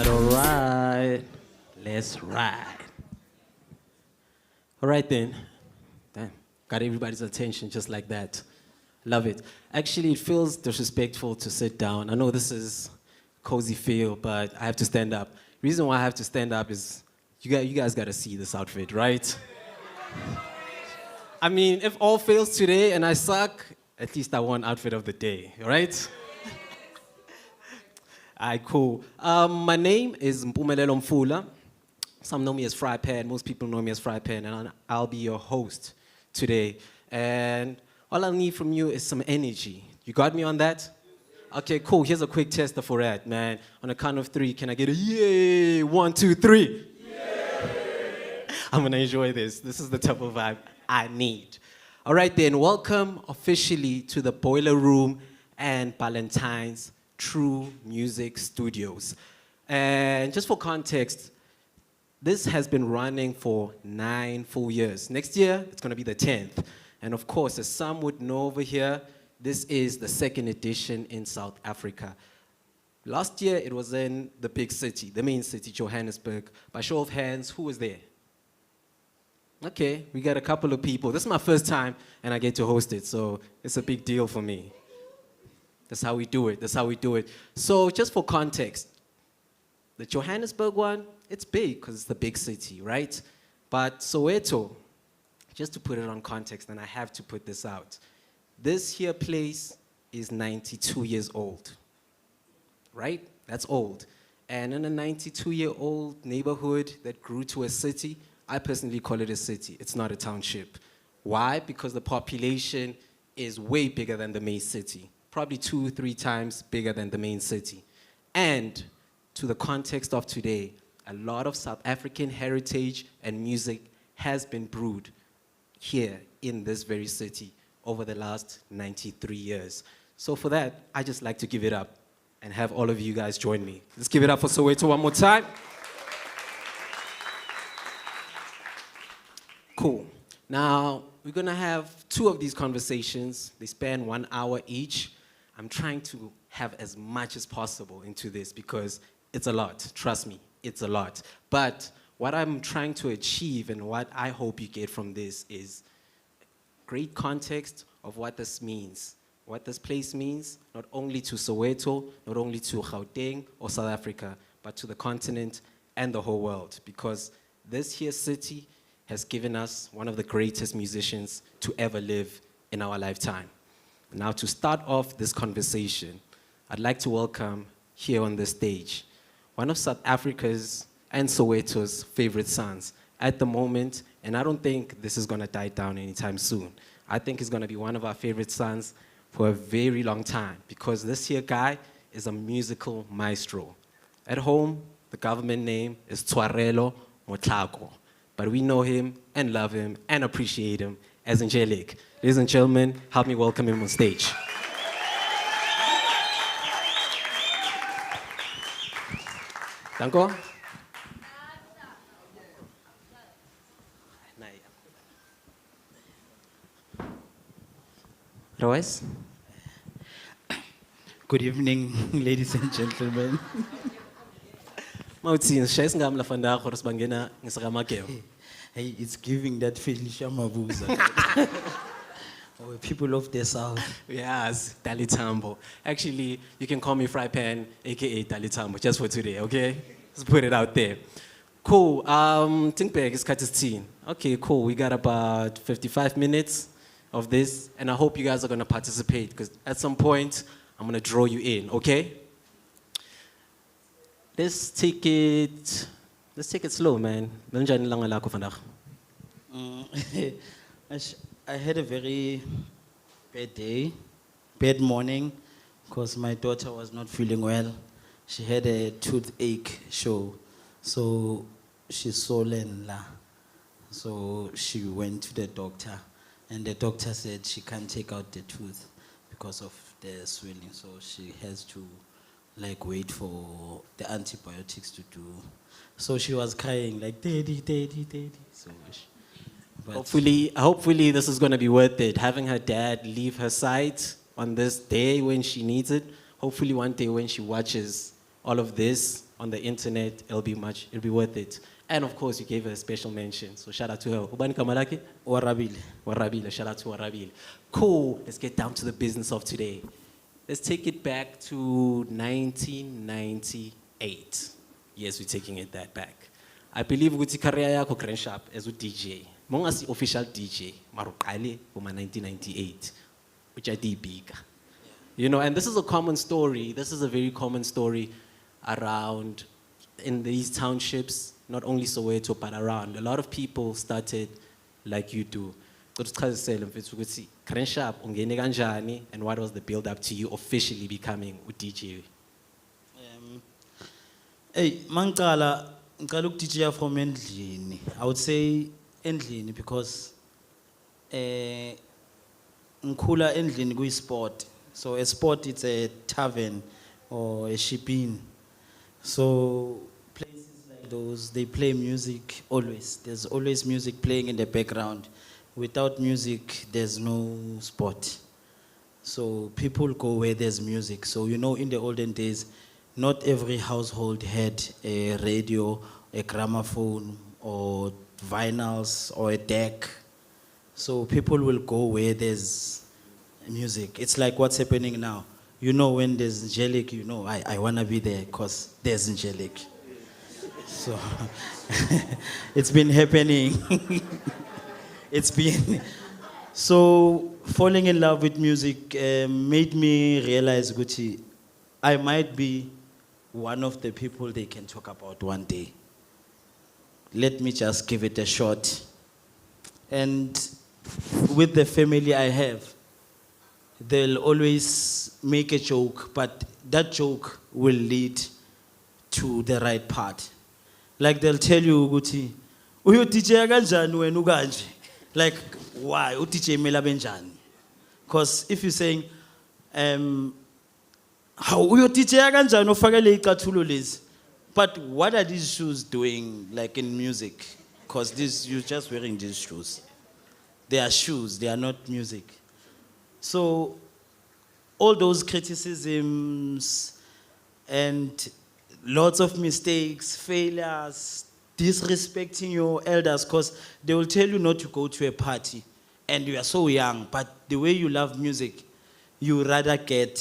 All right. Let's ride. All right then. Damn. Got everybody's attention just like that. Love it. Actually, it feels disrespectful to sit down. I know this is cozy feel, but I have to stand up. Reason why I have to stand up is you guys got to see this outfit, right? I mean, if all fails today and I suck, at least I won outfit of the day, right? All right, cool. My name is Mpumelelo Mfula. Some know me as Fry Pan. Most people know me as Fry Pan, and I'll be your host today. And all I need from you is some energy. You got me on that? Okay, cool. Here's a quick tester for that, man. On a count of 3, can I get a yay? 1, 2, 3. Yay! I'm gonna enjoy this. This is the type of vibe I need. All right then, welcome officially to the Boiler Room and Ballantine's True Music Studios. And just for context, this has been running for 9 full years. Next year, it's gonna be the 10th. And of course, as some would know over here, this is the 2nd edition in South Africa. Last year, it was in the big city, the main city, Johannesburg. By show of hands, who was there? Okay, we got a couple of people. This is my first time, and I get to host it, so it's a big deal for me. That's how we do it, that's how we do it. So just for context, the Johannesburg one, it's big because it's the big city, right? But Soweto, just to put it on context, and I have to put this out, this here place is 92 years old, right? That's old. And in a 92-year-old neighborhood that grew to a city, I personally call it a city. It's not a township. Why? Because the population is way bigger than the main city, probably 2-3 times bigger than the main city. And to the context of today, a lot of South African heritage and music has been brewed here in this very city over the last 93 years. So for that, I just like to give it up and have all of you guys join me. Let's give it up for Soweto one more time. Cool. Now, we're gonna have 2 of these conversations. They span 1 hour each. I'm trying to have as much as possible into this because it's a lot, trust me, it's a lot. But what I'm trying to achieve and what I hope you get from this is great context of what this means, what this place means, not only to Soweto, not only to Gauteng or South Africa, but to the continent and the whole world, because this here city has given us one of the greatest musicians to ever live in our lifetime. Now, to start off this conversation, I'd like to welcome here on the stage one of South Africa's and Soweto's favorite sons at the moment, and I don't think this is gonna die down anytime soon. I think he's gonna be one of our favorite sons for a very long time, because this here guy is a musical maestro. At home, the government name is Tshwarelo Motlhako, but we know him and love him and appreciate him as Njelic. Ladies and gentlemen, help me welcome him on stage. Danko. Royce. Good evening, ladies and gentlemen. Hey, it's giving that Felicia Mabuza. Oh, people of the South. Yes, Dalitambo. Actually, you can call me Fry Pan, aka Dalitambo, just for today, okay? Let's put it out there. Cool. Think back, it's Katis. Okay, cool. We got about 55 minutes of this, and I hope you guys are gonna participate, because at some point, I'm gonna draw you in, okay? Let's take it slow, man. I had a very bad day, bad morning, because my daughter was not feeling well. She had a toothache show, so she's swollen. So she went to the doctor, and the doctor said she can't take out the tooth because of the swelling, so she has to wait for the antibiotics to do. So she was crying like, daddy, daddy, daddy. So hopefully this is going to be worth it. Having her dad leave her side on this day when she needs it. Hopefully one day when she watches all of this on the internet. It'll be worth it. And of course, you gave her a special mention. So shout out to her. Ubani Kamalaki? Warabile. Warabile. Shout out to Warabile. Cool. Let's get down to the business of today. Let's take it back to 1998. Yes, we're taking it that back. I believe ukuthi career yakho Grand Sharp as a DJ. Mongasi official DJ. Maruqale uma 1998. Which I did bigger. You know, and this is a common story. This is a very common story around in these townships, not only Soweto, but around. A lot of people started like you do. Grand Sharp, ungene kanjani, and what was the build up to you officially becoming a DJ? Hey, mangicala ukudija from endlini. I would say endlini because ngikhula endlini kuyi-sport. So a sport, it's a tavern or a shipping. So places like those, they play music always. There's always music playing in the background. Without music, there's no sport. So people go where there's music. So you know, in the olden days, not every household had a radio, a gramophone, or vinyls, or a deck. So people will go where there's music. It's like what's happening now. You know, when there's Njelic, you know, I want to be there because there's Njelic. So it's been happening. It's been. So falling in love with music made me realize, Gucci, I might be one of the people they can talk about one day. Let me just give it a shot. And with the family I have, they'll always make a joke, but that joke will lead to the right part. Like they'll tell you, Guti, uyo DJ kanjani wena ukanje? Like, why? DJ mela benjani? Because if you're saying, how uyo DJ kanjani ufakele icathulo lezi? But what are these shoes doing, like in music? Because you're just wearing these shoes. They are shoes, they are not music. So all those criticisms and lots of mistakes, failures, disrespecting your elders, because they will tell you not to go to a party and you are so young, but the way you love music, you rather get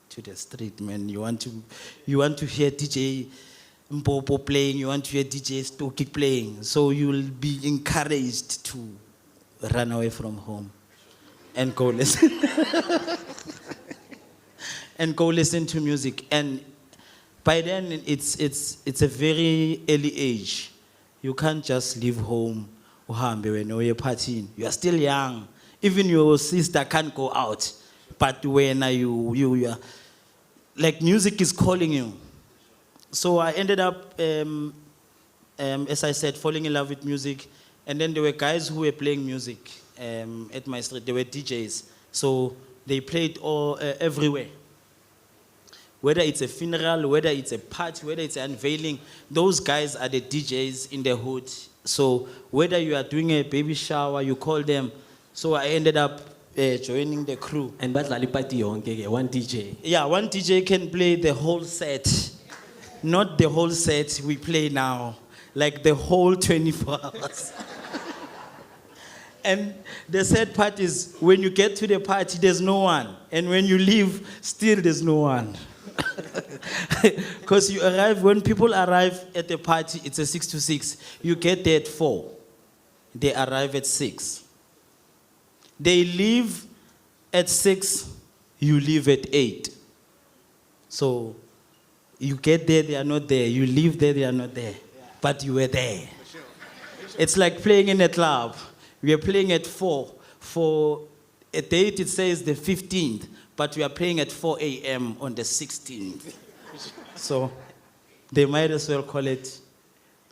to the street, man. You want to hear DJ Mpopo playing, you want to hear DJ Stokie playing, so you'll be encouraged to run away from home and go listen and go listen to music. And by then it's a very early age. You can't just leave home uhambe when you're partying. You are still young. Even your sister can't go out. But when you are like, music is calling you. So I ended up as I said, falling in love with music. And then there were guys who were playing music at my street. They were DJs. So they played everywhere. Whether it's a funeral, whether it's a party, whether it's an unveiling, those guys are the DJs in the hood. So whether you are doing a baby shower, you call them. So I ended up joining the crew. And badlali party yonke one DJ. Yeah, one DJ can play the whole set. Not the whole set we play now. Like the whole 24 hours. And the sad part is, when you get to the party, there's no one. And when you leave, still there's no one. Because when people arrive at the party, it's a 6 to 6. You get there at 4. They arrive at 6. They leave at 6, you leave at 8. So you get there, they are not there. You leave there, they are not there. But you were there. It's like playing in a club. We are playing at 4. For a date, it says the 15th, but we are playing at 4 a.m. on the 16th. So they might as well call it,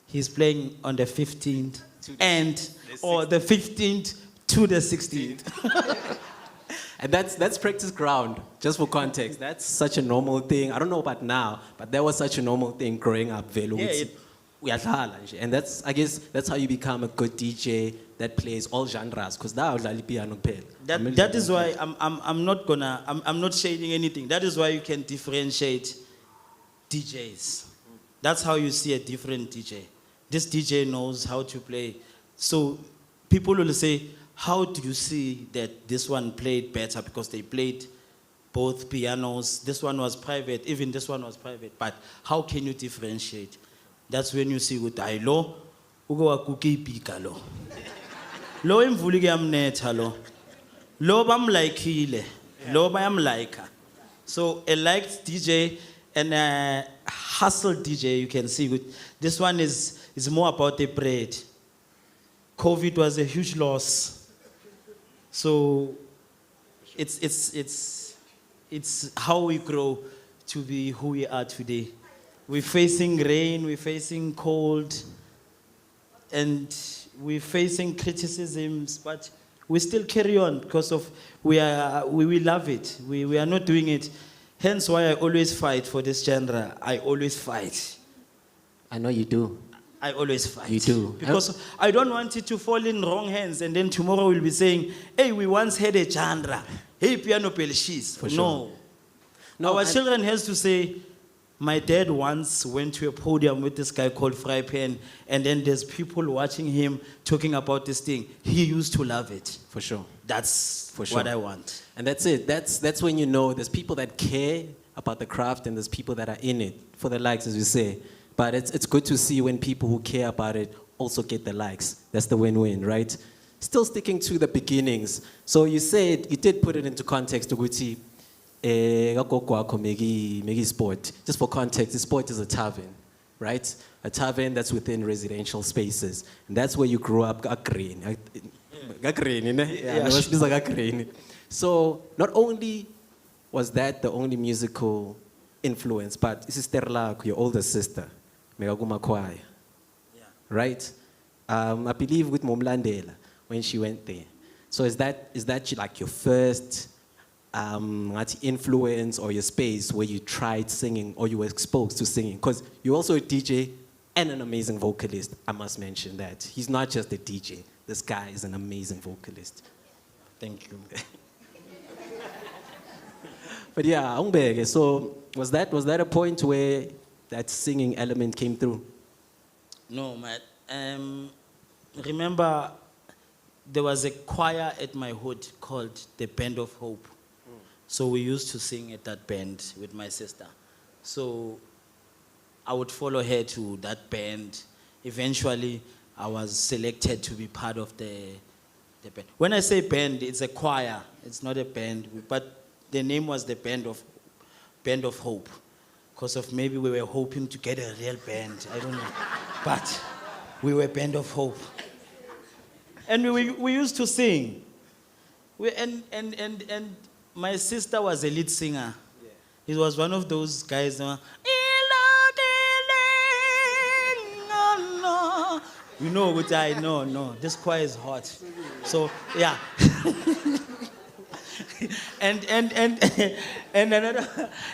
he's playing on the 15th or the 15th to the 16th. And that's practice ground, just for context. That's such a normal thing. I don't know about now, but that was such a normal thing growing up. And that's, I guess, that's how you become a good DJ that plays all genres. Because that is why I'm not shading anything. That is why you can differentiate DJs. That's how you see a different DJ. This DJ knows how to play. So people will say, how do you see that this one played better? Because they played both pianos. This one was private, even this one was private. But how can you differentiate? That's when you see with lo, ugo wa kuki pika lo. Lo imvuli ke amnetha lo. Lo bamlikile. Lo bayamlika. So a liked DJ and a hustle DJ, you can see. This one is more about the bread. COVID was a huge loss. So it's how we grow to be who we are today. We're facing rain, we're facing cold, and we're facing criticisms, but we still carry on because of we love it. We are not doing it. Hence why I always fight for this genre. I always fight. I know you do. I always fight. You do. Because I don't want it to fall in wrong hands and then tomorrow we'll be saying, hey, we once had a genre. Hey, piano pelishis. For sure. No, our children has to say, my dad once went to a podium with this guy called Fry Pen, and then there's people watching him talking about this thing. He used to love it. For sure. That's For sure. what I want. And that's it. That's when you know there's people that care about the craft and there's people that are in it for the likes, as you say. But it's good to see when people who care about it also get the likes. That's the win-win, right? Still sticking to the beginnings. So you said, you did put it into context, Uguti. Megi sport. Just for context, the sport is a tavern, right? A tavern that's within residential spaces. And that's where you grew up, Gagreen. So not only was that the only musical influence, but Sister Lak, your older sister, Megaguma Choir, right? I believe with Momlandela when she went there. So is that like your first influence or your space where you tried singing or you were exposed to singing? Because you're also a DJ and an amazing vocalist. I must mention that. He's not just a DJ. This guy is an amazing vocalist. Thank you. But yeah, Umbege, so was that a point where that singing element came through? No, man. Remember, there was a choir at my hood called the Band of Hope. So we used to sing at that band with my sister. So I would follow her to that band. Eventually, I was selected to be part of the band. When I say band, it's a choir. It's not a band. But the name was the Band of Hope. Because of maybe we were hoping to get a real band. I don't know. But we were Band of Hope. And we used to sing. And my sister was a lead singer. Yeah. It was one of those guys. You know what I know? No, this choir is hot. So yeah. and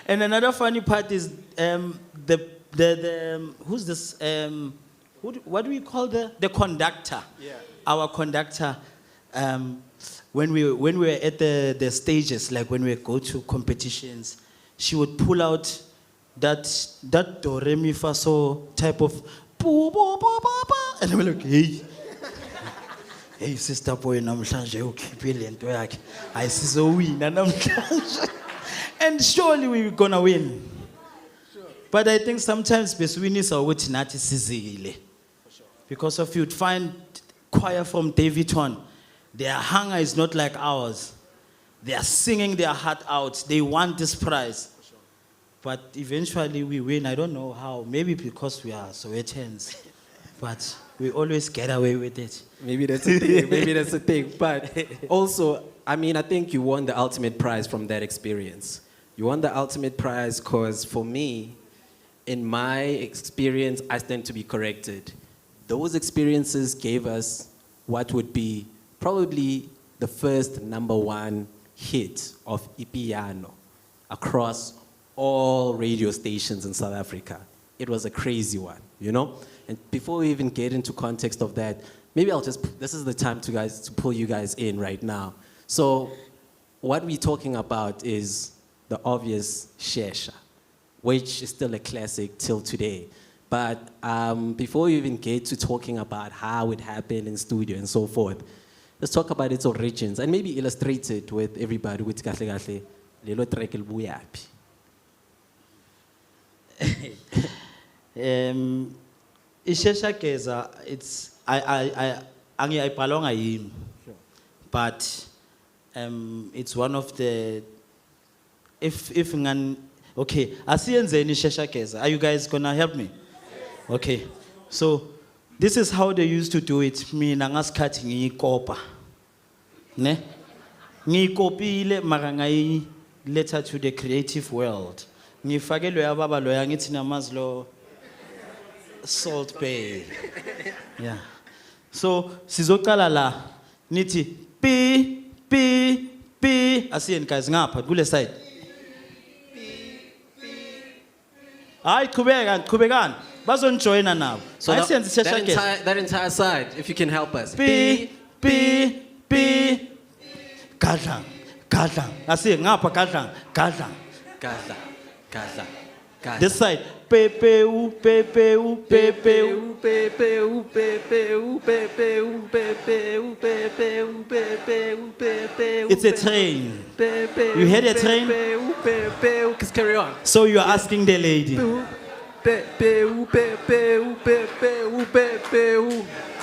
another funny part is who's this? What do we call the conductor? Yeah. Our conductor. When we were at the stages, like when we go to competitions, she would pull out that do re mi fa so type of bo bo bo bo bo, and we're like, hey sister boy, namhlanje ukhiphe lento yakhe ayisizowina namhlanje, and surely we were gonna win. Sure. But I think sometimes beswinisa ukuthi nathi sizile, because if you'd find choir from Davidton, their hunger is not like ours. They are singing their heart out. They want this prize. Sure. But eventually we win. I don't know how. Maybe because we are Sowetans. But we always get away with it. Maybe that's a thing. Maybe that's a thing. But also, I mean, I think you won the ultimate prize from that experience. You won the ultimate prize because for me, in my experience, I stand to be corrected. Those experiences gave us what would be probably the first #1 hit of Ipiano across all radio stations in South Africa. It was a crazy one, you know? And before we even get into context of that, maybe this is the time to pull you guys in right now. So what we're talking about is the obvious Shesha, which is still a classic till today. But before you even get to talking about how it happened in studio and so forth, let's talk about its origins and maybe illustrate it with everybody with kahle kahle lelo track libuya yaphi. Ishesha Geza, it's ayibhalwanga yimi, but it's one of the if ngan okay asiyenzeni Ishesha Geza. Are you guys gonna help me? Okay, so this is how they used to do it. Mina ngasikhathi ngiyikopa ne ngiyikopile mara ngayiletha to the creative world. Ngifake lo yababa lo yangithi namazi lo Salt Bay. Yeah. So sizoqala la nithi p p p asiyeni guys ngapha kule side. Hayi qhubekani bazonjoyina nabo. So that entire side, if you can help us. P p p gadlang gadlang asiye ngapha gadlang gadlang. Gadla, gadla, gadla. This side pepe u pepe u pepe u. It's a train. You heard a train? Just carry on. So you are asking the lady.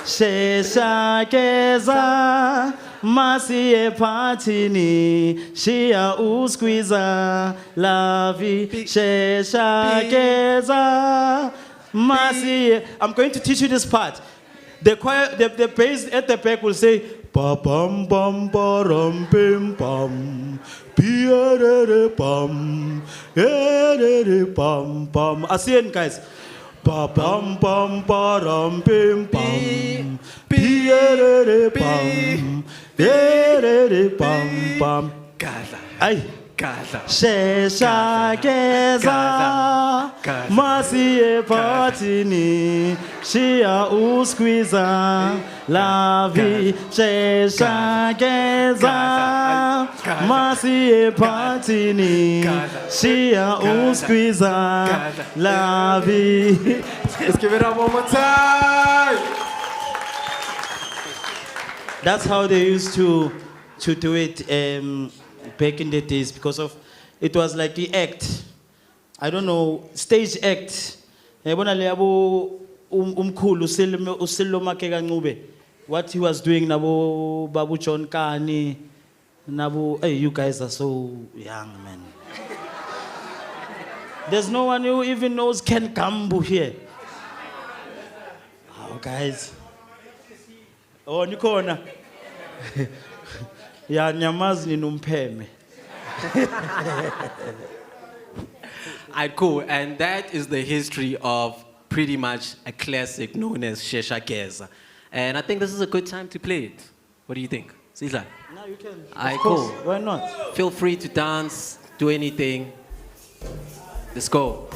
Shesha Geza masiye patini shia uskwiza lavi Shesha Geza masiye. I'm going to teach you this part. The choir, the bass at the back will say pa pam pam param pim pam piere pam ere pam pam. Asian guys. Pa pam pam param pim pam piere pam ere pam pam. Gadla, Ay. gadla. Shesha Geza masiye patini shia uskwiza lavi Shesha Geza masiye patini shia uskwiza lavi. Let's give it up one more time. That's how they used to do it back in the days, because of it was like the act. I don't know, stage act. Yabona le yabo umkhulu uSilo Makeka Ncube, what he was doing nabo Babu John Kani nabo. Hey, you guys are so young, man. There's no one who even knows Ken Kambu here. Oh, guys. Oh, Nikona. Ya nyamazi ni numpheme. Alright, cool. And that is the history of pretty much a classic known as Shesha Geza. And I think this is a good time to play it. What do you think? Caesar? Now you can. Alright, Of course. cool. Why not? Feel free to dance, do anything. Let's go.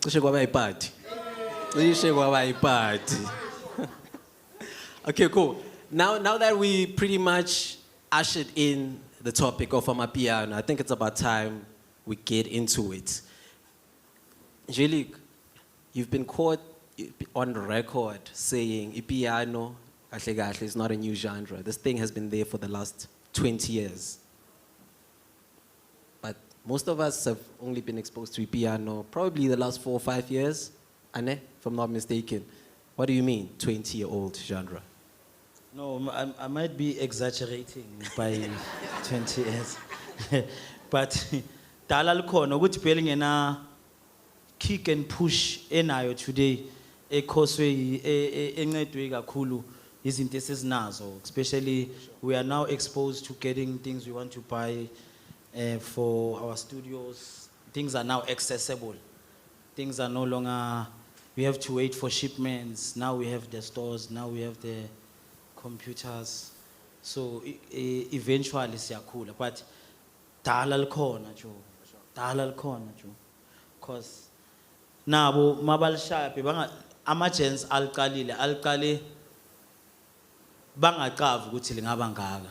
cishe kwaba yipati. Cishe kwaba yipati. Okay, cool. Now that we pretty much ushered in the topic of amapiano, I think it's about time we get into it. Njelic, you've been caught on record saying ipiano kahle kahle is not a new genre. This thing has been there for the last 20 years. But most of us have only been exposed to piano probably the last 4 or 5 years, Ane, if I'm not mistaken. What do you mean, 20-year-old genre? No, I might be exaggerating by 20 years. But dala likhona ukuthi phela ngena kick and push enayo today ekhoswe encedwe kakhulu izinto esizinazo, especially we are now exposed to getting things we want to buy for our studios. Things are now accessible. Things are no longer, we have to wait for shipments. Now we have the stores, now we have the computers. So eventually siyakhula, but dala likhona jo. Dala likhona jo. Because nabo mabalishaya banga ama-gens aliqale bangacavi ukuthi lingaba ngaka.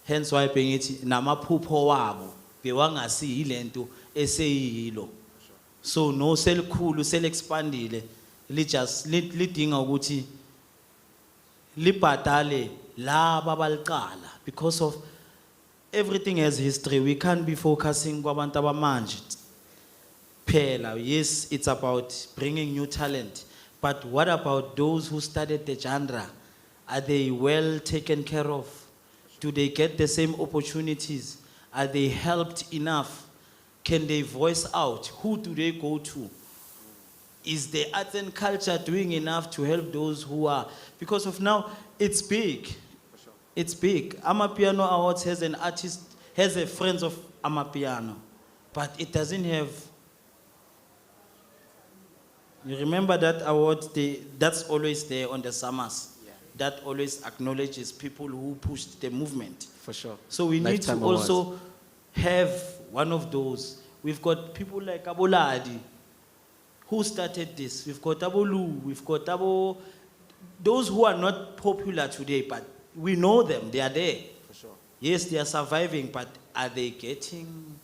Hence why bengithi namaphupho wabo bewangasi yilento eseyilo. So no selikhulu selexpandile lidinga ukuthi libhadale laba baliqala, because of everything has history. We can't be focusing kwabantu abamanje phela. Yes, it's about bringing new talent, but what about those who started the genre? Are they well taken care of? Do they get the same opportunities? Are they helped enough? Can they voice out? Who do they go to? Is the arts and culture doing enough to help those who are? Because of now, it's big. It's big. Amapiano Awards has an artist, has a Friends of Amapiano, but it doesn't have. You remember that award? That's always there on the summers. Yeah. That always acknowledges people who pushed the movement. For sure. So we need to also have one of those. We've got people like Aboladi, who started this. We've got Abolu, we've got those who are not popular today, but we know them, they are there. For sure. Yes, they are surviving, but are they getting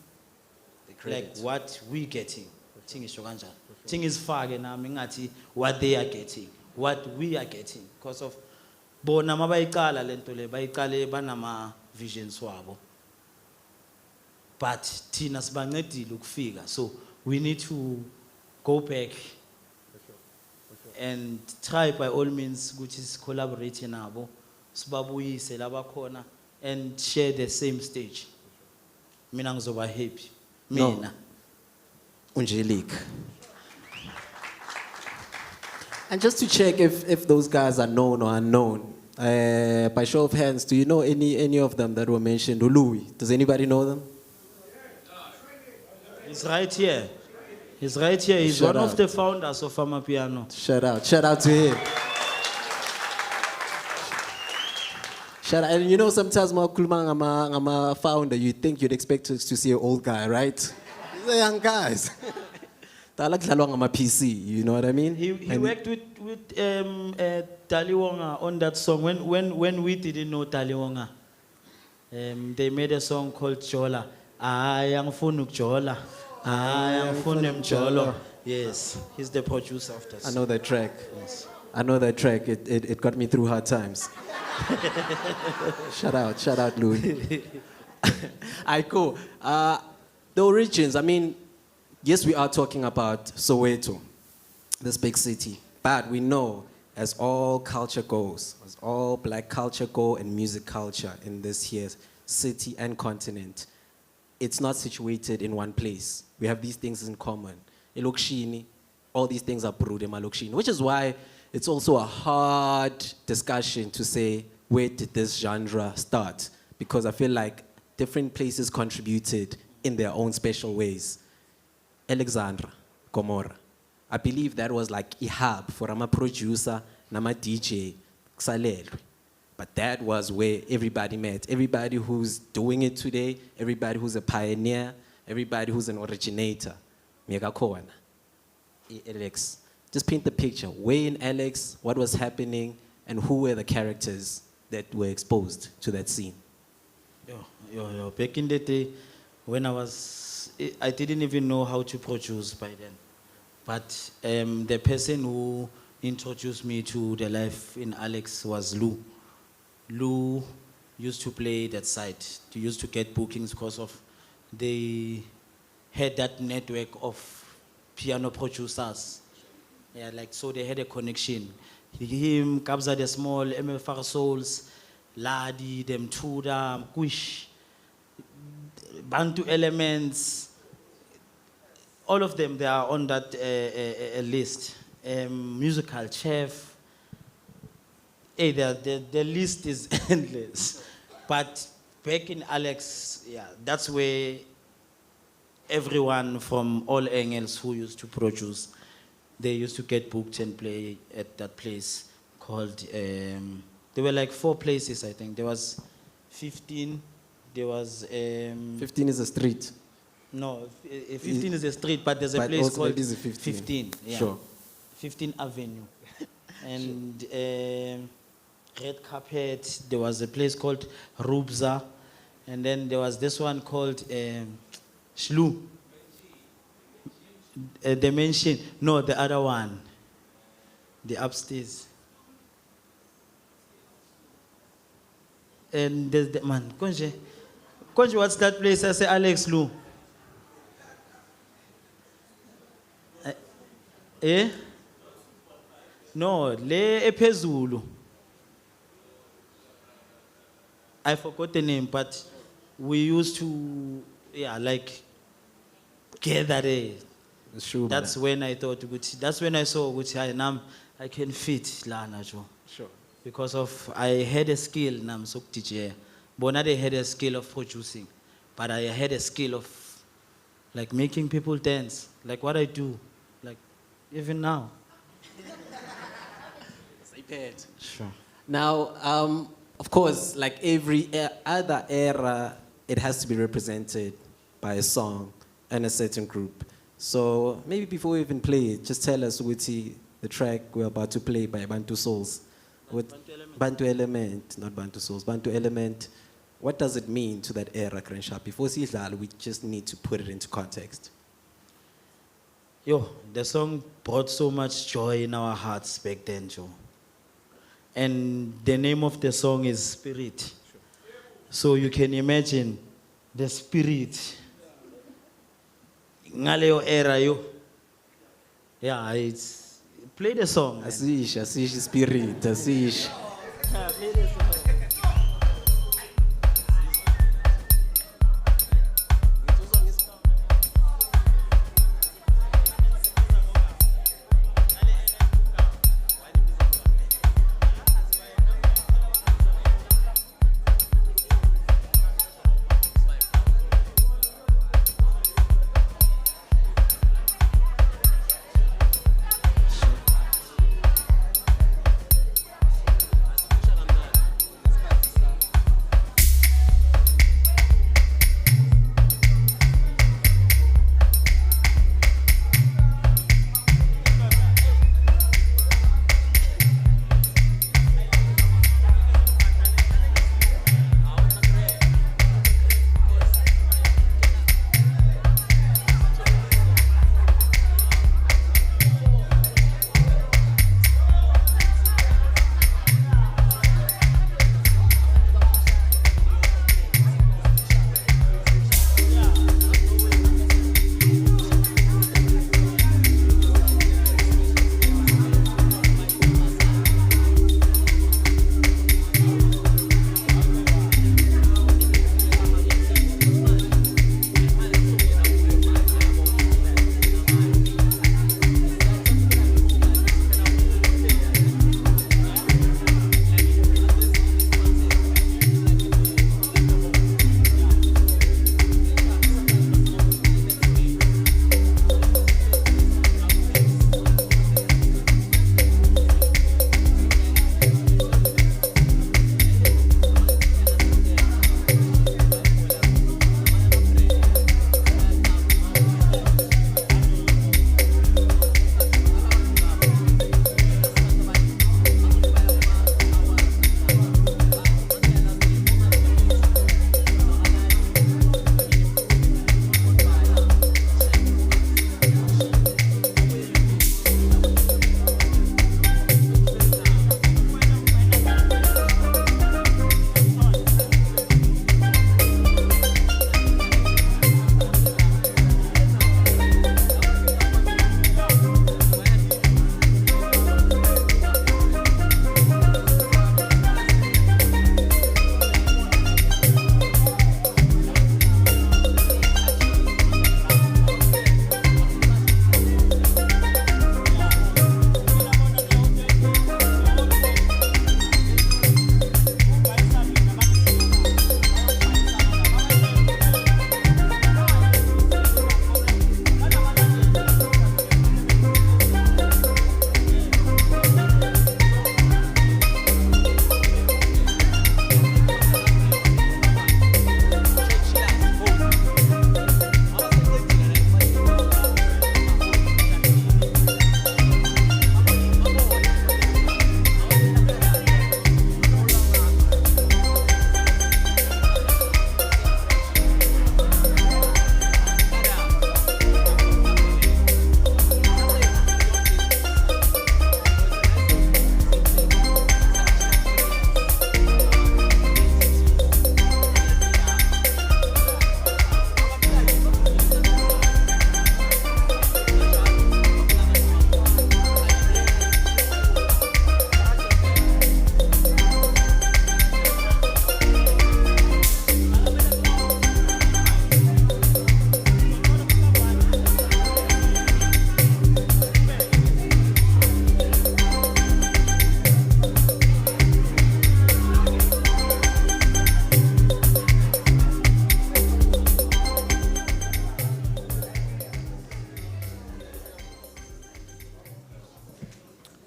like what we getting? Thing is thing is what they are getting, what we are getting. Because of bona mabayikala lento le bayikale banama visions wabo. But thina sibancedile ukufika. So we need to go back and try by all means which is collaborate nabo sibabuyise labakhona and share the same stage. Mina ngizoba happy. Mina Njelic. And just to check if those guys are known or unknown, by show of hands, do you know any of them that were mentioned? Louis, does anybody know them? He's right here. He's right here. He's one of the founders of Amapiano. Shout out to him. Shout out. And you know, sometimes I'm a founder, you think you'd expect to see an old guy, right? These are young guys. I'm a PC, you know what I mean? He worked with Taliwonga on that song. When we didn't know Taliwonga, they made a song called Jola. I am Funuk Jola. I am Funem Jolo. Yes, he's the producer of that song. I know that track. Yes. I know that track. It got me through hard times. Shout out, Louis. Alright, cool. The origins, I mean, yes, we are talking about Soweto, this big city, but we know as all culture goes, as all black culture go and music culture in this here city and continent, it's not situated in one place. We have these things in common. Elokishini, all these things are brewed in Malokishini, which is why it's also a hard discussion to say, where did this genre start? Because I feel like different places contributed in their own special ways. Alexandra, Gomorrah. I believe that was like a hub for a producer, nama DJ, Xalelwe. But that was where everybody met. Everybody who's doing it today, everybody who's a pioneer, everybody who's an originator Megakona, Alex. Just paint the picture. Where in Alex, what was happening, and who were the characters that were exposed to that scene? Yo. Back in the day, when I didn't even know how to produce by then. But the person who introduced me to the life in Alex was Lou. Lou used to play that side. He used to get bookings because of they had that network of piano producers. Yeah, like so they had a connection. Him, Kabza the Small, MFR Souls, Ladi, them Tuda, Kush, Bantu Elements, all of them, they are on that list. Musical Chef. Hey, the list is endless. But back in Alex, yeah, that's where everyone from all angles who used to produce, they used to get booked and play at that place called, there were like 4 places, I think. There was 15, there was... 15 is a street. No, 15 is a street, but there's a place called 15. Yeah. Sure. 15 Avenue. And Red Carpet, there was a place called Rubza, and then there was this one called Shlu. The mansion, no, the other one, the upstairs. And there's the man, Konje, what's that place? I say Alex Lu. Eh? No, Le Epezulu. I forgot the name, but we used to, yeah, like gather there. Sure. That's when I thought, that's when I saw I can fit Lana Jo. Sure. Because of I had a skill nam so teacher. But not I had a skill of producing, but I had a skill of like making people dance, like what I do, like even now. Sure. Now, of course, like every other era, it has to be represented by a song and a certain group. So maybe before we even play it, just tell us Wuti, the track we're about to play by Bantu Souls. Bantu Element, not Bantu Souls, Bantu Element. What does it mean to that era, Crenshaw? Before Sidlal, we just need to put it into context. Yo, the song brought so much joy in our hearts back then, Joe. And the name of the song is Spirit. Sure. So you can imagine the spirit. Ngaleo era yo. Yeah, it's play the song. Asish, spirit, Asish. Yeah, play the song.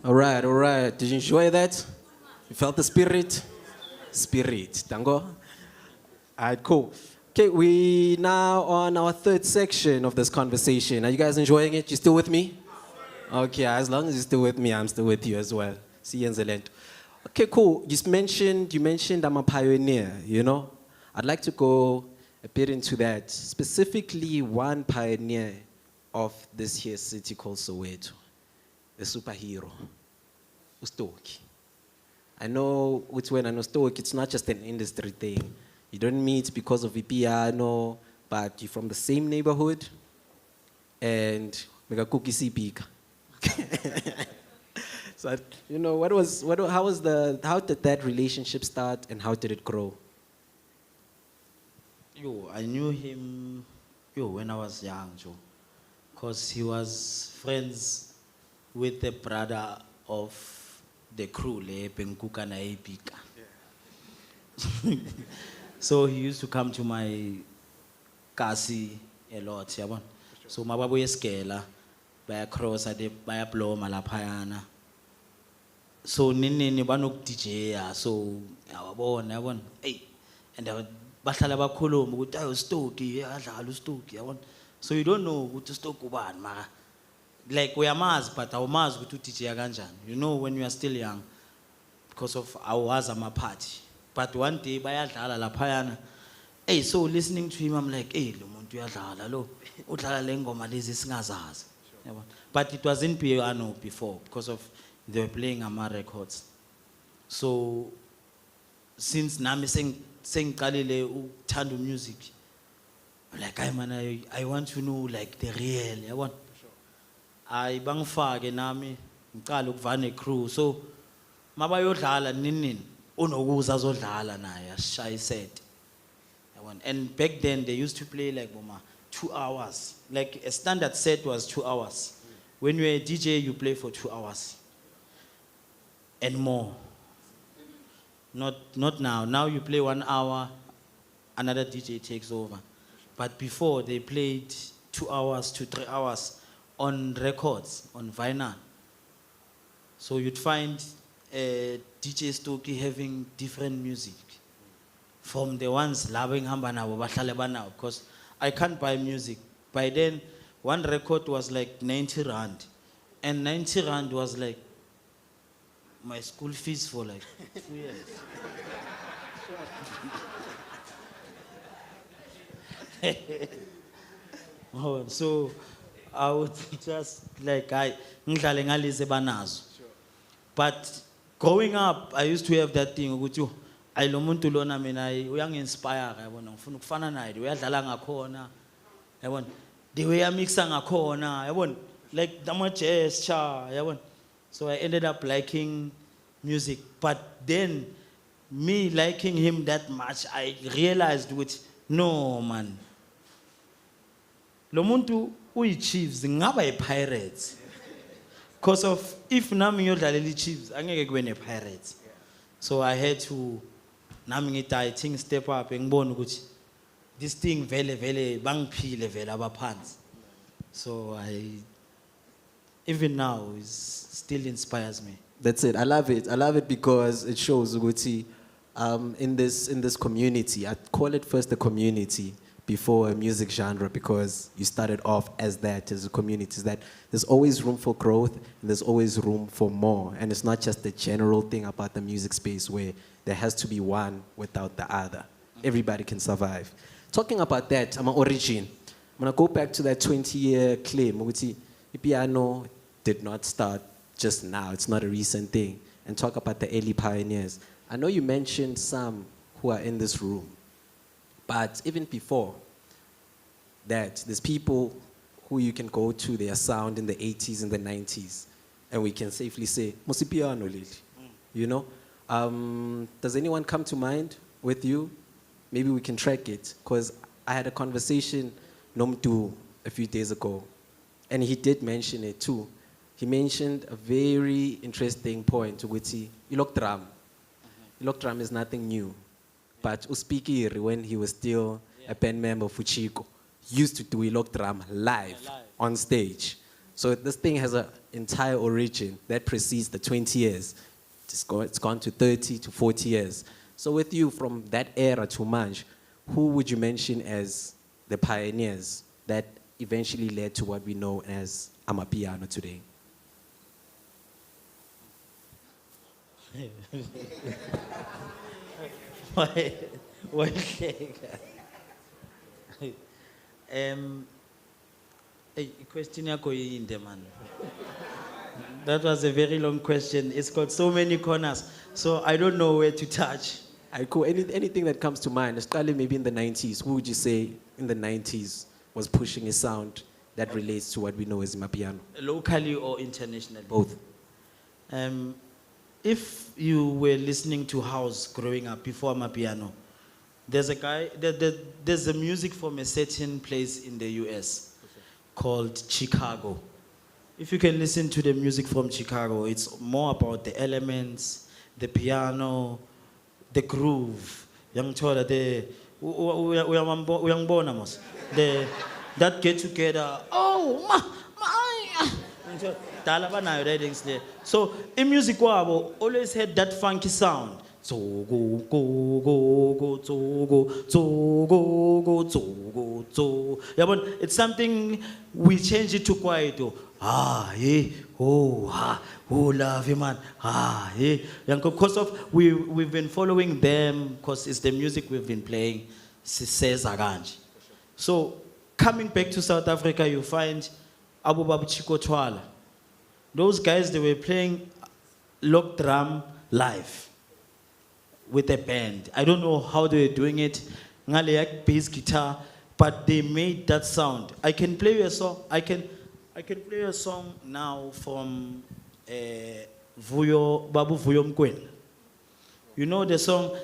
All right, all right. Did you enjoy that? You felt the spirit? Spirit. Tango? All right, cool. Okay, we now on our third section of this conversation. Are you guys enjoying it? You still with me? Okay, as long as you're still with me, I'm still with you as well. See you in the land. Okay, cool. You mentioned I'm a pioneer, you know? I'd like to go a bit into that. Specifically, one pioneer of this here city called Soweto, the superhero, Ustoki. I know which when I know Stoic, it's not just an industry thing. You don't meet because of a piano, but you're from the same neighborhood, and mega cookie si pika. So, you know, how did that relationship start and how did it grow? I knew him, when I was young, Joe, because he was friends with the brother of the crew, le Penkuka na Epika. So he used to come to my kasi a lot, yabon. So mababu yeskela, baya cross ade baya blow malapayana. So nini banok DJ ya, so yabon, hey, and bahlala bakhuluma ukuthi ayo Stoki adlala uStoki yabona. So you don't know ukuthi uStoki ubani mara like uyamazi but awumazi ukuthi uDJ kanjani. You know when you are still young because of awazi ama-party. But one day bayadlala laphayana. Hey, so listening to him I'm like, hey, lo muntu uyadlala lo. Udlala le ngoma lezi singazazi. Yabona. But it was in piano before because of they were playing ama records. So since nami sengiqalile ukuthanda music, like I want to know like the real, yabona. Ay bangifake nami ngiqala ukuvana crew. So mabayodlala nini unokuza azodlala naye ashaya set. Yabona. And back then they used to play like 2 hours. Like a standard set was 2 hours. When you're a DJ you play for 2 hours and more. Not now. Now you play 1 hour, another DJ takes over. But before they played 2 hours to 3 hours on records, on vinyl. So you'd find DJ Stoki having different music from the ones loving hamba nabo bahlale banawo, because I can't buy music. By then, one record was like 90 rand, and 90 rand was like my school fees for like 2 years. Oh, so I would just like ngidlale ngalezi banazo. But growing up, I used to have that thing ukuthi ay lo muntu lona mina uyangi-inspire yabona, ngifuna ukufana naye, uyadlala ngakhona yabona, the way mixa ngakhona yabona, like ama jazz cha yabona. So I ended up liking music. But then, me liking him that much, I realized no man. Lo muntu uyi-Chiefs, ngaba yi-Pirates. Because of, if nami ngiyodlalela Chiefs, angeke kube ne-Pirates. So I had to, nami ngithi I think step up, ngibone ukuthi this thing vele bangiphile vele abaphansi. So even now, it still inspires me. That's it. I love it. I love it because it shows Uguti in this community. I call it first a community before a music genre, because you started off as that, as a community. Is that there's always room for growth and there's always room for more. And it's not just the general thing about the music space where there has to be one without the other. Everybody can survive. Talking about that, I'm an origin. I'm gonna go back to that 20-year claim. Uguti, piano did not start just now. It's not a recent thing. And talk about the early pioneers. I know you mentioned some who are in this room, but even before that, there's people who you can go to their sound in the 80s and the 90s, and we can safely say, Musi piano lili. You know? Does anyone come to mind with you? Maybe we can track it, because I had a conversation Nomdu a few days ago, and he did mention it too. He mentioned a very interesting point, ukuthi ilok drum. Ilok drum is nothing new. But Uspikiri, when he was still a band member for Chico, used to do ilok drum live on stage. So this thing has an entire origin that precedes the 20 years. It's gone to 30 to 40 years. So with you from that era to Manj, who would you mention as the pioneers that eventually led to what we know as Amapiano today? Why? Question yakho yinde man. That was a very long question. It's got so many corners, so I don't know where to touch. Cool. Anything that comes to mind, especially maybe in the 90s, who would you say in the 90s was pushing a sound that relates to what we know as Amapiano? Locally or internationally? Both. If you were listening to house growing up before Amapiano, there's a guy, there's a music from a certain place in the US called Chicago. If you can listen to the music from Chicago, it's more about the elements, the piano, the groove. Young Chola, that get together. Oh, my. So in music, always had that funky sound. So it's something we change it to kwaito. Love you, man. Because of we've been following them, because it's the music we've been playing. So coming back to South Africa, you find Abu Babu Chiko Twala. Those guys, they were playing lock drum live with a band. I don't know how they were doing it. Ngale bass guitar, but they made that sound. I can play you a song. I can play a song now from Babu Vuyo Mkwen. You know the song?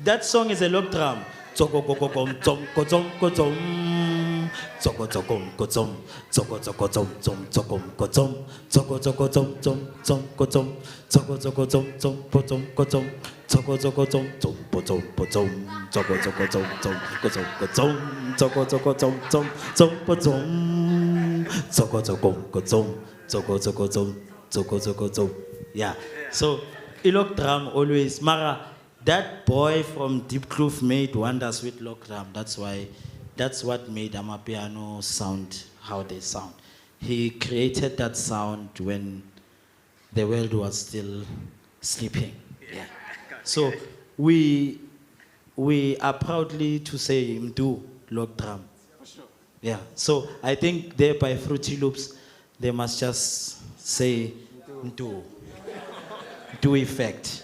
That song is a lock drum. Yeah. So lock drum always. Mara, that boy from Deep Kloof made wonders with lock drum. That's what made Amapiano sound how they sound. He created that sound when the world was still sleeping. Yeah. So we are proudly to say Mdu lock drum. For sure. Yeah. So I think there by Fruity Loops, they must just say Mdu. Do effect.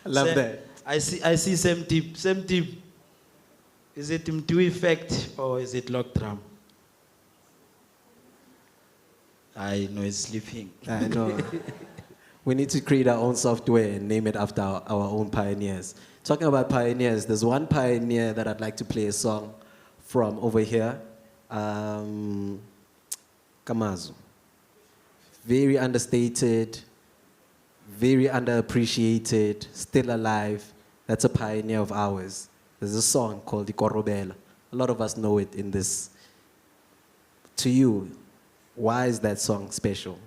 Love that. I see same tip. Is it Mdu effect or is it lock drum? I know it's sleeping. I know. We need to create our own software and name it after our own pioneers. Talking about pioneers, there's one pioneer that I'd like to play a song from over here. Kamazu. Very understated, very underappreciated, still alive. That's a pioneer of ours. There's a song called Ikorobela. A lot of us know it in this. To you, why is that song special?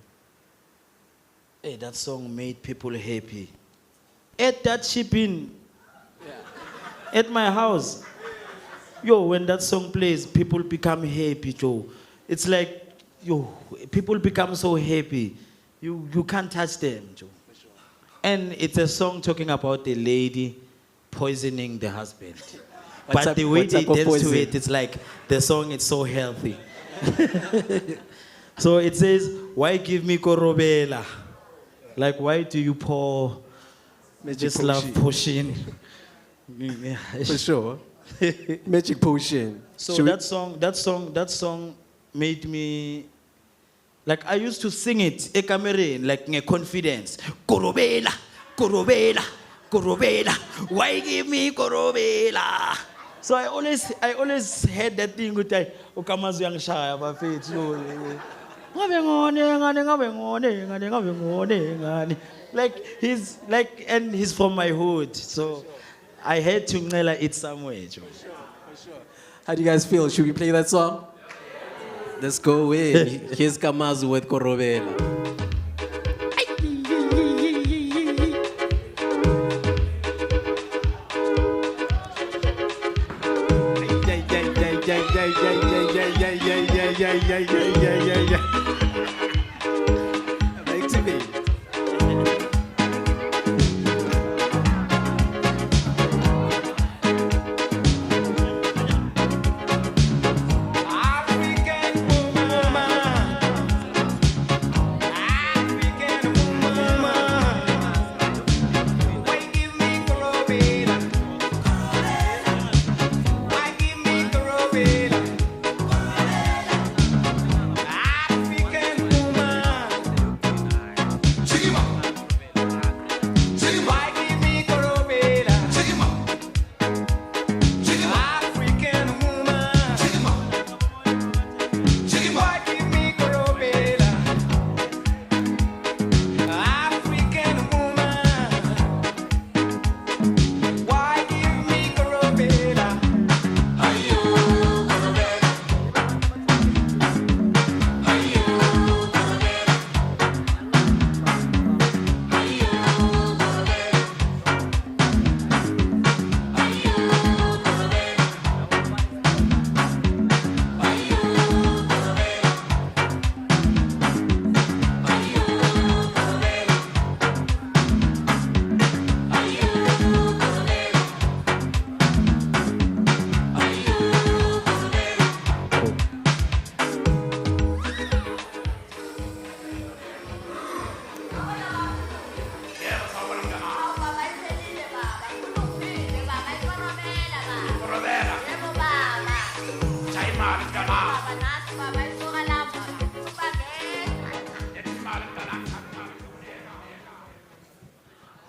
Hey, that song made people happy. At that shipping, at my house, when that song plays, people become happy, Joe. It's like, people become so happy. You can't touch them, Joe. And it's a song talking about the lady poisoning the husband. But the way they dance to it, it's like the song is so healthy. So it says, why give me korobela? Like, why do you pour this love potion? For sure. Magic potion. So that song made me, like, I used to sing it, ekamereni, like, nge confidence. Korobela, korobela, korobela. Why give me korobela? So I always had that thing with like, ukamazu yang shaya bafethu. Like he's from my hood, so I had to ngela it somewhere. For sure. How do you guys feel? Should we play that song? Let's go in. Here's Kamazu with Korobela. Back to me.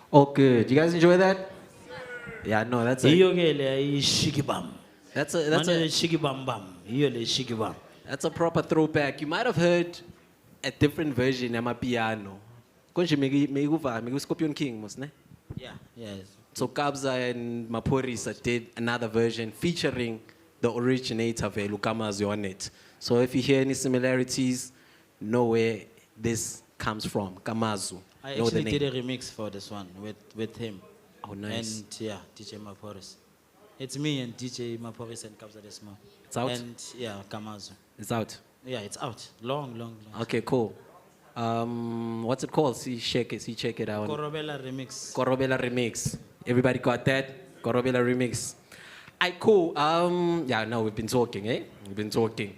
Oh, good. You guys enjoy that? Yeah, no, that's a Iyo ke le ayi shikibam. that's Manje le a shikibam bam. Iyo le shikibam. that's a proper throwback. You might have heard a different version of my piano. Konje me Scorpion King, mos ne? Yeah, yes. So Kabza and Maporisa did another version featuring the originator Velu Kamazu on it. So if you hear any similarities, know where this comes from. Kamazu. I Know the actually name. did a remix for this one with him. Oh, nice. And yeah, DJ Maporis. It's me and DJ Maporis and Kabza Desmo. It's out? And yeah, Kamazu. It's out. Yeah, it's out. Long. Okay, cool. What's it called? See, check it out. Korobela remix. Korobela remix. Everybody got that? Korobela remix. Cool. Yeah, no, we've been talking, eh? We've been talking.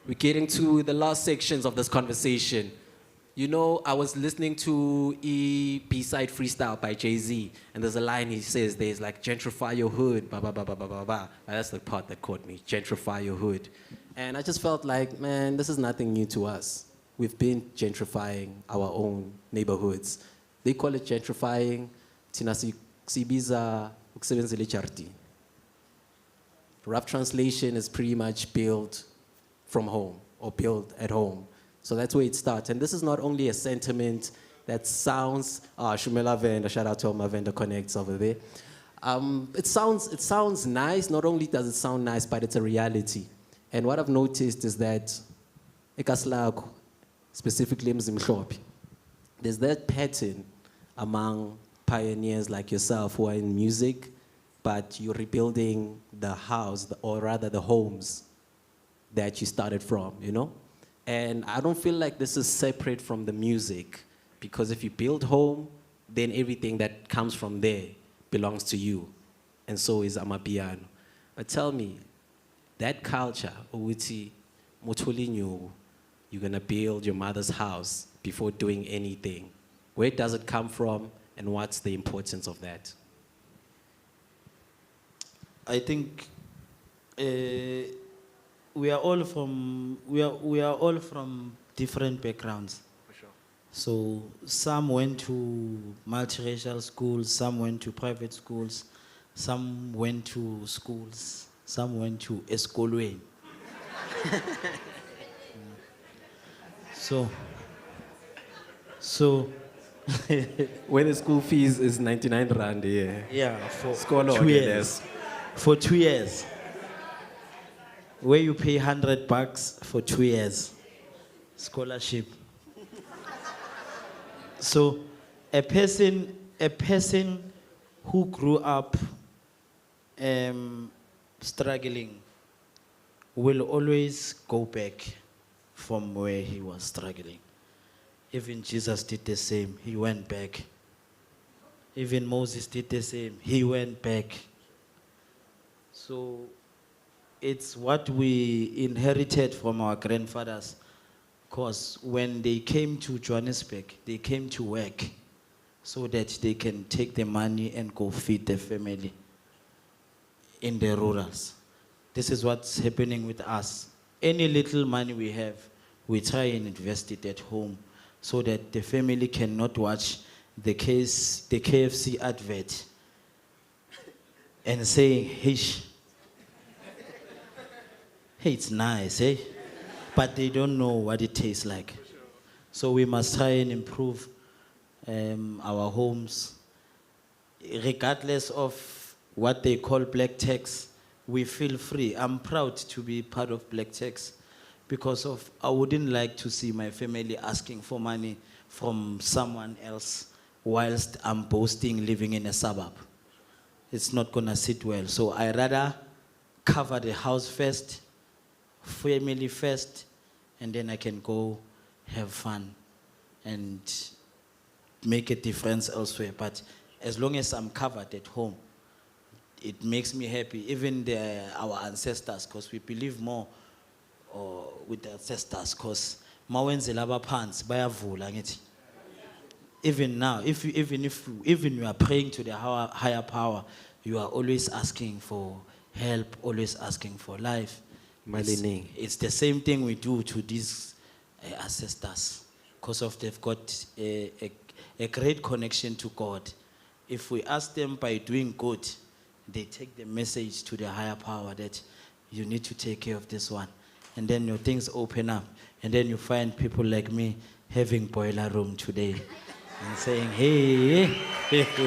We're getting to the last sections of this conversation. You know, I was listening to B-side freestyle by Jay-Z, and there's a line he says, there's like, gentrify your hood, blah, blah, blah, blah, blah, blah, blah. That's the part that caught me, gentrify your hood. And I just felt like, man, this is nothing new to us. We've been gentrifying our own neighborhoods. They call it gentrifying. Tina sibiza ukusebenzela icharti. Rough translation is pretty much built from home or built at home. So that's where it starts. And this is not only a sentiment that sounds, Shumela Venda, shout out to all my vendor connects over there. It sounds nice. Not only does it sound nice, but it's a reality. And what I've noticed is that, ekaslako, specifically Mzimshopi, there's that pattern among pioneers like yourself who are in music, but you're rebuilding the house, or rather the homes that you started from, you know? And I don't feel like this is separate from the music, because if you build home, then everything that comes from there belongs to you, and so is Amapiano. But tell me, that culture, Uwiti, Motolinyo, you're gonna build your mother's house before doing anything. Where does it come from, and what's the importance of that? I think we are all from different backgrounds. For sure. So some went to multiracial schools, some went to private schools, some went to schools, some went to eskolweni. So Where the school fees is 99 rand a year. yeah, for Skolo, 2 years. For 2 years. where you pay $100 for 2 years, scholarship. So a person who grew up struggling will always go back from where he was struggling. Even Jesus did the same, he went back. Even Moses did the same, he went back. So it's what we inherited from our grandfathers. Because when they came to Johannesburg, they came to work so that they can take the money and go feed their family in the rurals. This is what's happening with us. Any little money we have, we try and invest it at home so that the family cannot watch the KFC advert and say, hey, it's nice, eh? But they don't know what it tastes like. So we must try and improve our homes. Regardless of what they call black tax, we feel free. I'm proud to be part of black tax because I wouldn't like to see my family asking for money from someone else whilst I'm boasting living in a suburb. It's not gonna sit well. So I rather cover the house first, family first, and then I can go have fun and make a difference elsewhere. But as long as I'm covered at home, it makes me happy. Even our ancestors, because we believe more with the ancestors, because even now, even you are praying to the higher power, you are always asking for help, always asking for life. It's the same thing we do to these ancestors, because they've got a great connection to God. If we ask them by doing good, they take the message to the higher power that you need to take care of this one. And then your things open up. And then you find people like me having boiler room today and saying, hey. That's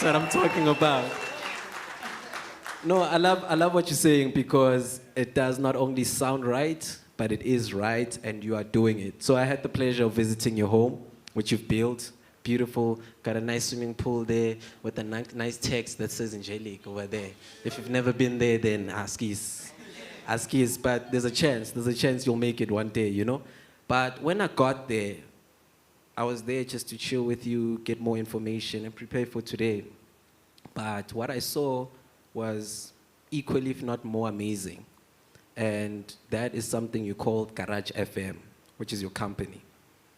what I'm talking about. No, I love what you're saying because it does not only sound right, but it is right, and you are doing it. So I had the pleasure of visiting your home, which you've built. Beautiful. Got a nice swimming pool there with a nice text that says Njelic over there. If you've never been there, then ask is. But there's a chance you'll make it one day, you know? But when I got there, I was there just to chill with you, get more information, and prepare for today. But what I saw was equally, if not more, amazing. And that is something you call Garage FM, which is your company.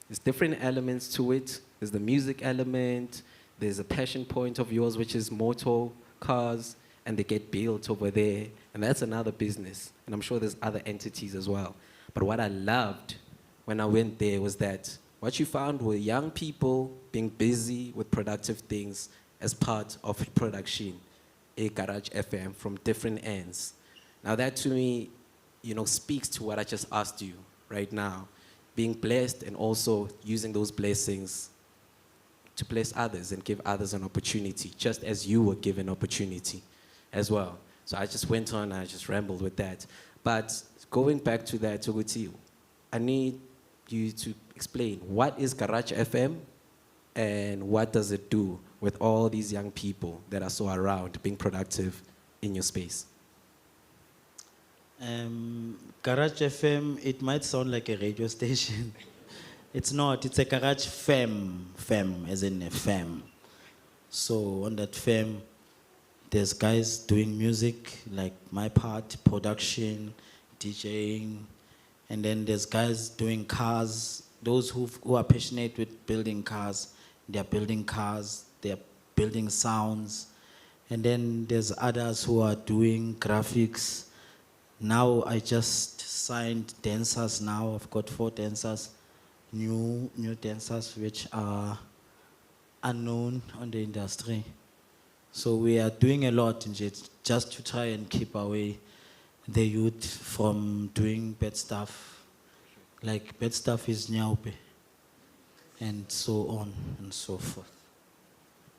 There's different elements to it. There's the music element. There's a passion point of yours, which is motor cars, and they get built over there. And that's another business. And I'm sure there's other entities as well. But what I loved when I went there was that what you found were young people being busy with productive things as part of production, a Garage FM from different ends. Now that to me, speaks to what I just asked you right now. Being blessed and also using those blessings to bless others and give others an opportunity, just as you were given opportunity as well. So I just went on, I just rambled with that. But going back to that, Toguti, I need you to explain what is Garage FM and what does it do with all these young people that are so around being productive in your space? Garage FM, it might sound like a radio station. It's not, it's a garage fam, as in a fam. So on that fam, there's guys doing music, like my part, production, DJing, and then there's guys doing cars, those who are passionate with building cars, they're building cars, they're building sounds, and then there's others who are doing graphics. Now I just signed dancers now. I've got 4 dancers, new dancers which are unknown on the industry. So we are doing a lot in it just to try and keep away the youth from doing bad stuff. Like bad stuff is nyaupe and so on and so forth.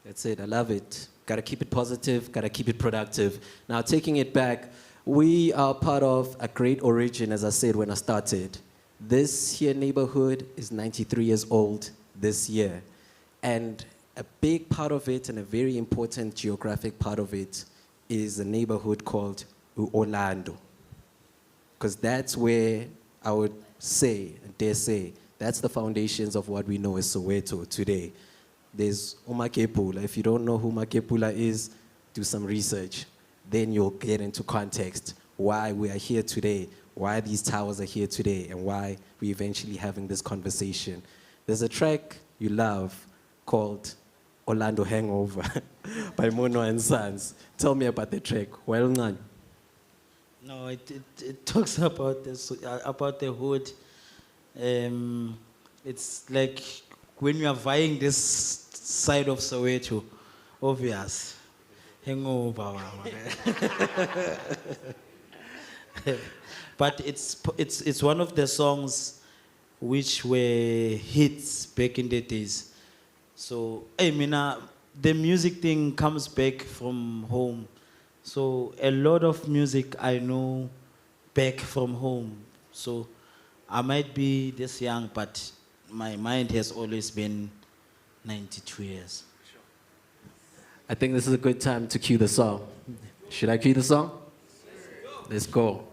That's it. I love it. Gotta keep it positive, gotta keep it productive. Now, taking it back, we are part of a great origin, as I said when I started. This here neighborhood is 93 years old this year. And a big part of it, and a very important geographic part of it, is a neighborhood called Orlando. Because that's where I would say, dare say, that's the foundations of what we know as Soweto today. There's uMakebula. If you don't know who Makebula is, do some research. Then you'll get into context why we are here today, why these towers are here today, and why we're eventually having this conversation. There's a track you love called Orlando Hangover by Mono and Sons. Tell me about the track. Well, none. No, it talks about the hood. It's like when you are vying this side of Soweto, obvious. Hangover. But it's one of the songs which were hits back in the days. So, the music thing comes back from home. So a lot of music I know back from home. So I might be this young, but my mind has always been 92 years. I think this is a good time to cue the song. Should I cue the song? Let's go.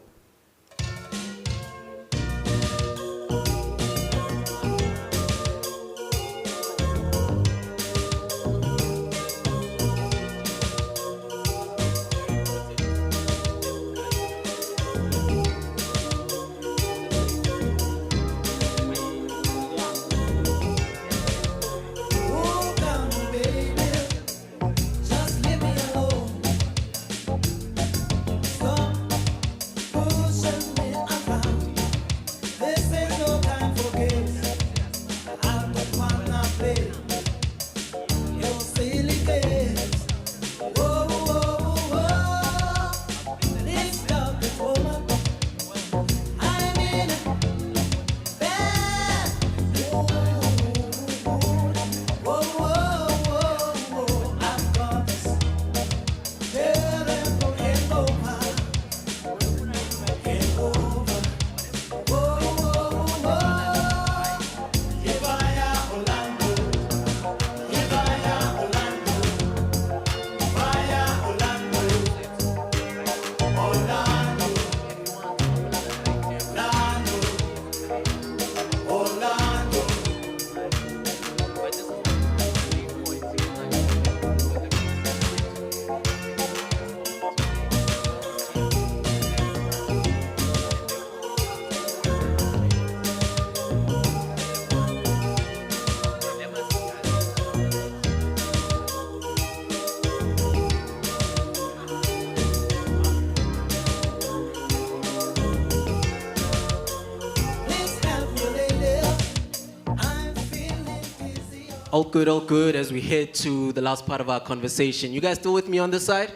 All good, as we head to the last part of our conversation. You guys still with me on this side?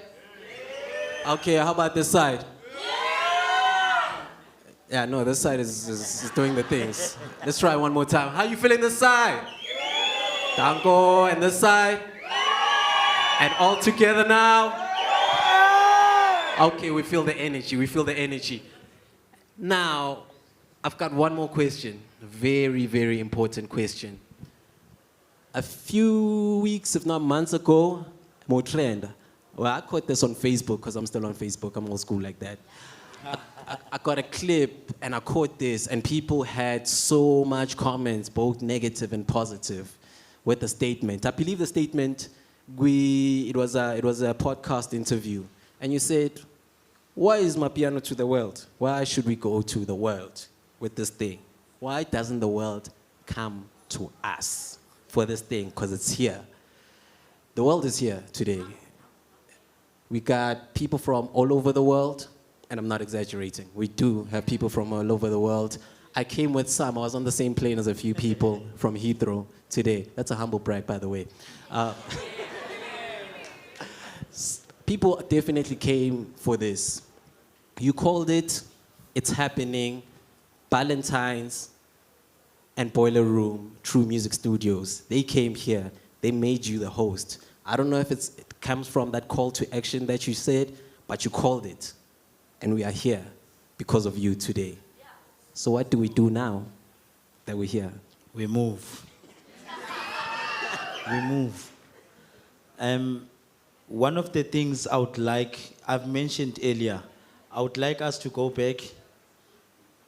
Okay, how about this side? Yeah, no, this side is doing the things. Let's try one more time. How you feeling this side? Danko, and this side? And all together now? Okay, we feel the energy, Now, I've got one more question. A very, very important question. A few weeks, if not months ago, more trend. Well, I caught this on Facebook because I'm still on Facebook. I'm old school like that. I got a clip and I caught this, and people had so much comments, both negative and positive, with the statement. I believe the statement, it was a podcast interview, and you said, "Why is Mapiano to the world? Why should we go to the world with this thing? Why doesn't the world come to us for this thing? Because it's here." The world is here today. We got people from all over the world, and I'm not exaggerating. We do have people from all over the world. I came with some. I was on the same plane as a few people from Heathrow today. That's a humble brag, by the way. People definitely came for this. You called it, it's happening, Ballantine's and Boiler Room, True Music Studios. They came here. They made you the host. I don't know if it comes from that call to action that you said, but you called it. And we are here because of you today. So what do we do now that we're here? We move. We move. One of the things I would like, I've mentioned earlier, I would like us to go back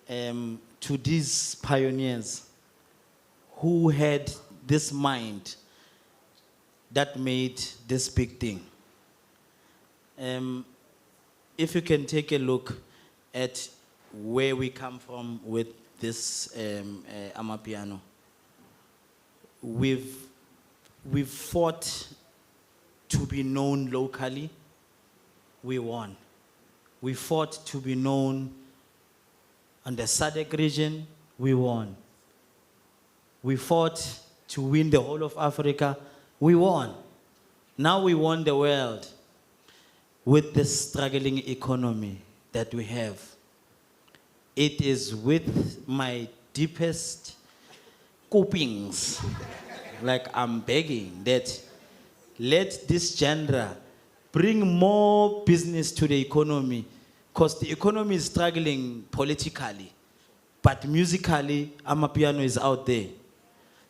to these pioneers who had this mind that made this big thing. If you can take a look at where we come from with this Amapiano, we've fought to be known locally. We won. We fought to be known on the SADC region. We won. We fought to win the whole of Africa. We won. Now we won the world with the struggling economy that we have. It is with my deepest copings, like I'm begging that let this genre bring more business to the economy, because the economy is struggling politically, but musically, Amapiano is out there.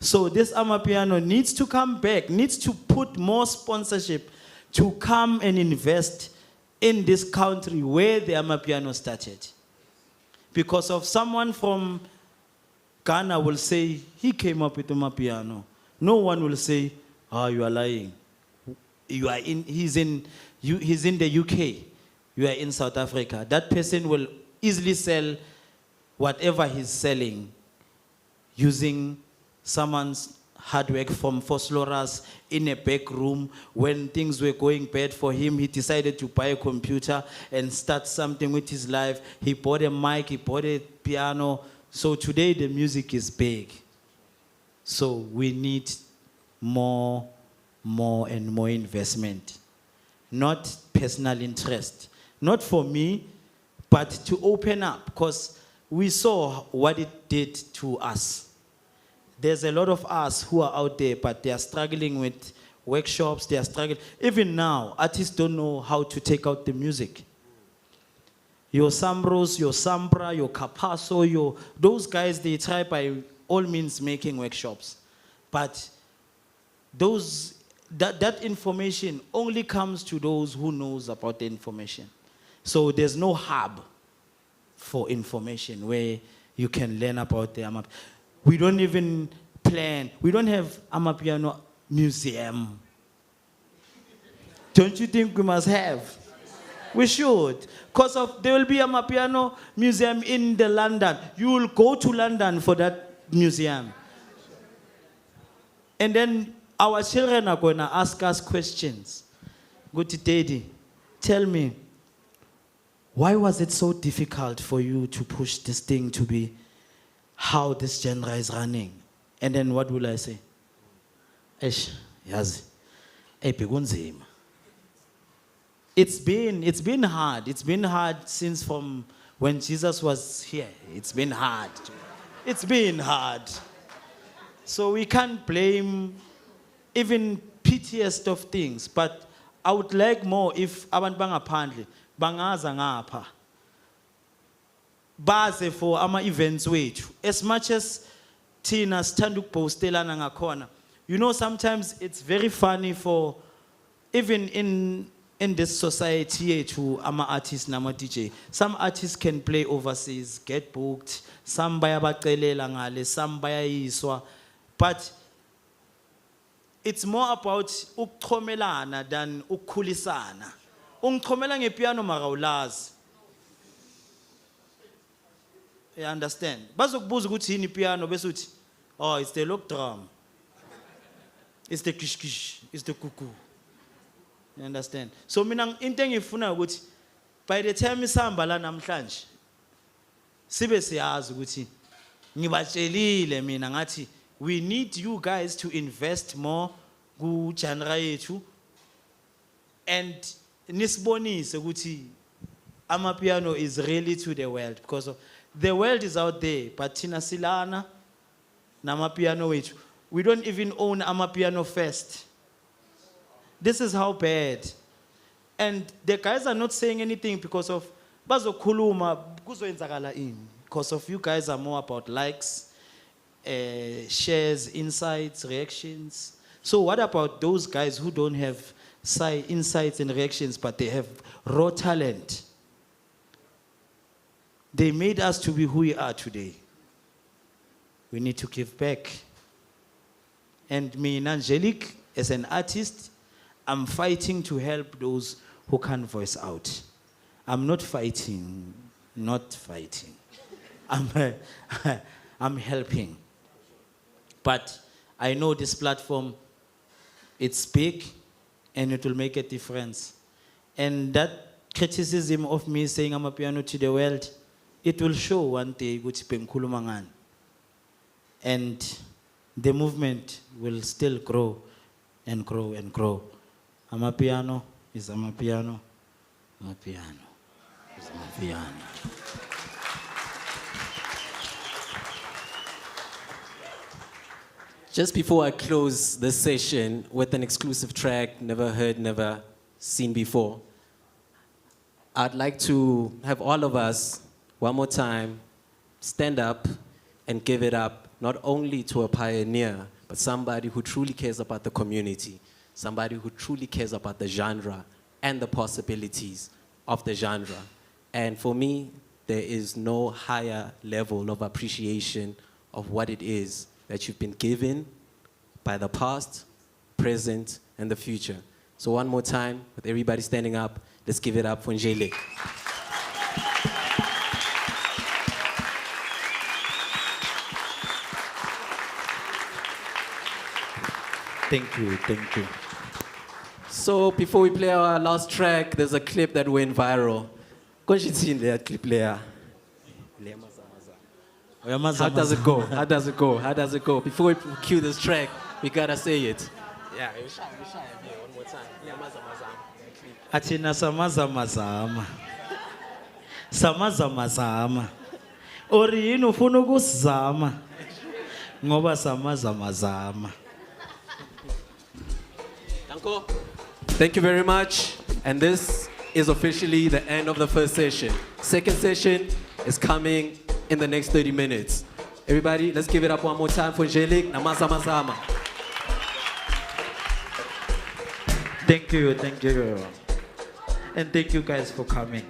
So this Amapiano needs to come back, needs to put more sponsorship to come and invest in this country where the Amapiano started. Because of someone from Ghana will say, he came up with Amapiano. No one will say, oh, you are lying. He's in the UK. You are in South Africa. That person will easily sell whatever he's selling using someone's hard work from Fosloras in a back room. When things were going bad for him, he decided to buy a computer and start something with his life. He bought a mic, he bought a piano. So today the music is big. So we need more and more investment. Not personal interest. Not for me, but to open up, because we saw what it did to us. There's a lot of us who are out there, but they are struggling with workshops, they are struggling. Even now, artists don't know how to take out the music. Your Sambros, your Sambra, your Capasso, those guys, they try by all means making workshops. But that information only comes to those who knows about the information. So there's no hub for information where you can learn about the Amapiano. We don't even plan. We don't have Amapiano museum. Don't you think we must have? We should. Because there will be a Amapiano museum in London. You will go to London for that museum. And then our children are going to ask us questions. Go to Daddy, tell me, why was it so difficult for you to push this thing to be how this genre is running? And then what will I say? Eish, yazi, bekunzima. It's been hard. It's been hard since from when Jesus was here. It's been hard. It's been hard. So we can't blame even pettiest of things. But I would like more if abantu bangaphandle bangaza ngapha baze for ama events wethu. As much as Tina sithanda ukubhostelana ngakhona, you know, sometimes it's very funny for even in this society to ama artists nama DJ. Some artists can play overseas, get booked, some bayabacelela ngale, some bayayiswa, but it's more about ukuxhomelana than ukukhulisana. Ungichomela ngepiano mara ulazi. You understand? Bazokubuza ukuthi yini piano bese uthi, oh, it's the lock drum. It's the kish kish, it's the kuku. You understand? So mina into engifuna ukuthi by the time isihamba la namhlanje sibe siyazi ukuthi ngibatshelile mina ngathi we need you guys to invest more ku genre yethu and nisibonise ukuthi Amapiano is really to the world, because the world is out there, but thina silana namapiano wethu. We don't even own Amapiano first. This is how bad. And the guys are not saying anything because of bazokhuluma kuzoyenzakala ini. Because of you guys are more about likes, shares, insights, reactions. So what about those guys who don't have insights and reactions, but they have raw talent? They made us to be who we are today. We need to give back. And me, Njelic, as an artist, I'm fighting to help those who can't voice out. I'm not fighting. I'm helping. But I know this platform, it's big, and it will make a difference. And that criticism of me saying I'm a piano to the world, it will show one day which Penkhulumangan. And the movement will still grow and grow and grow. Amapiano is Amapiano. Amapiano is Amapiano. Just before I close this session with an exclusive track, never heard, never seen before, I'd like to have all of us, one more time, stand up and give it up, not only to a pioneer, but somebody who truly cares about the community, somebody who truly cares about the genre and the possibilities of the genre. And for me, there is no higher level of appreciation of what it is that you've been given by the past, present, and the future. So one more time, with everybody standing up, let's give it up for Njelic. Thank you, thank you. So before we play our last track, there's a clip that went viral. Konjitsini that clip there. How does it go? How does it go? How does it go? Before we cue this track, we gotta say it. Yeah, we shy one more time. Atina samazamazama. Samazamazama. Ori yini ufuna ukusizama? Ngoba samazamazama. Thank you very much. And this is officially the end of the first session. Second session is coming in the next 30 minutes. Everybody, let's give it up one more time for Njelic. Namazamazama. Thank you. And thank you guys for coming.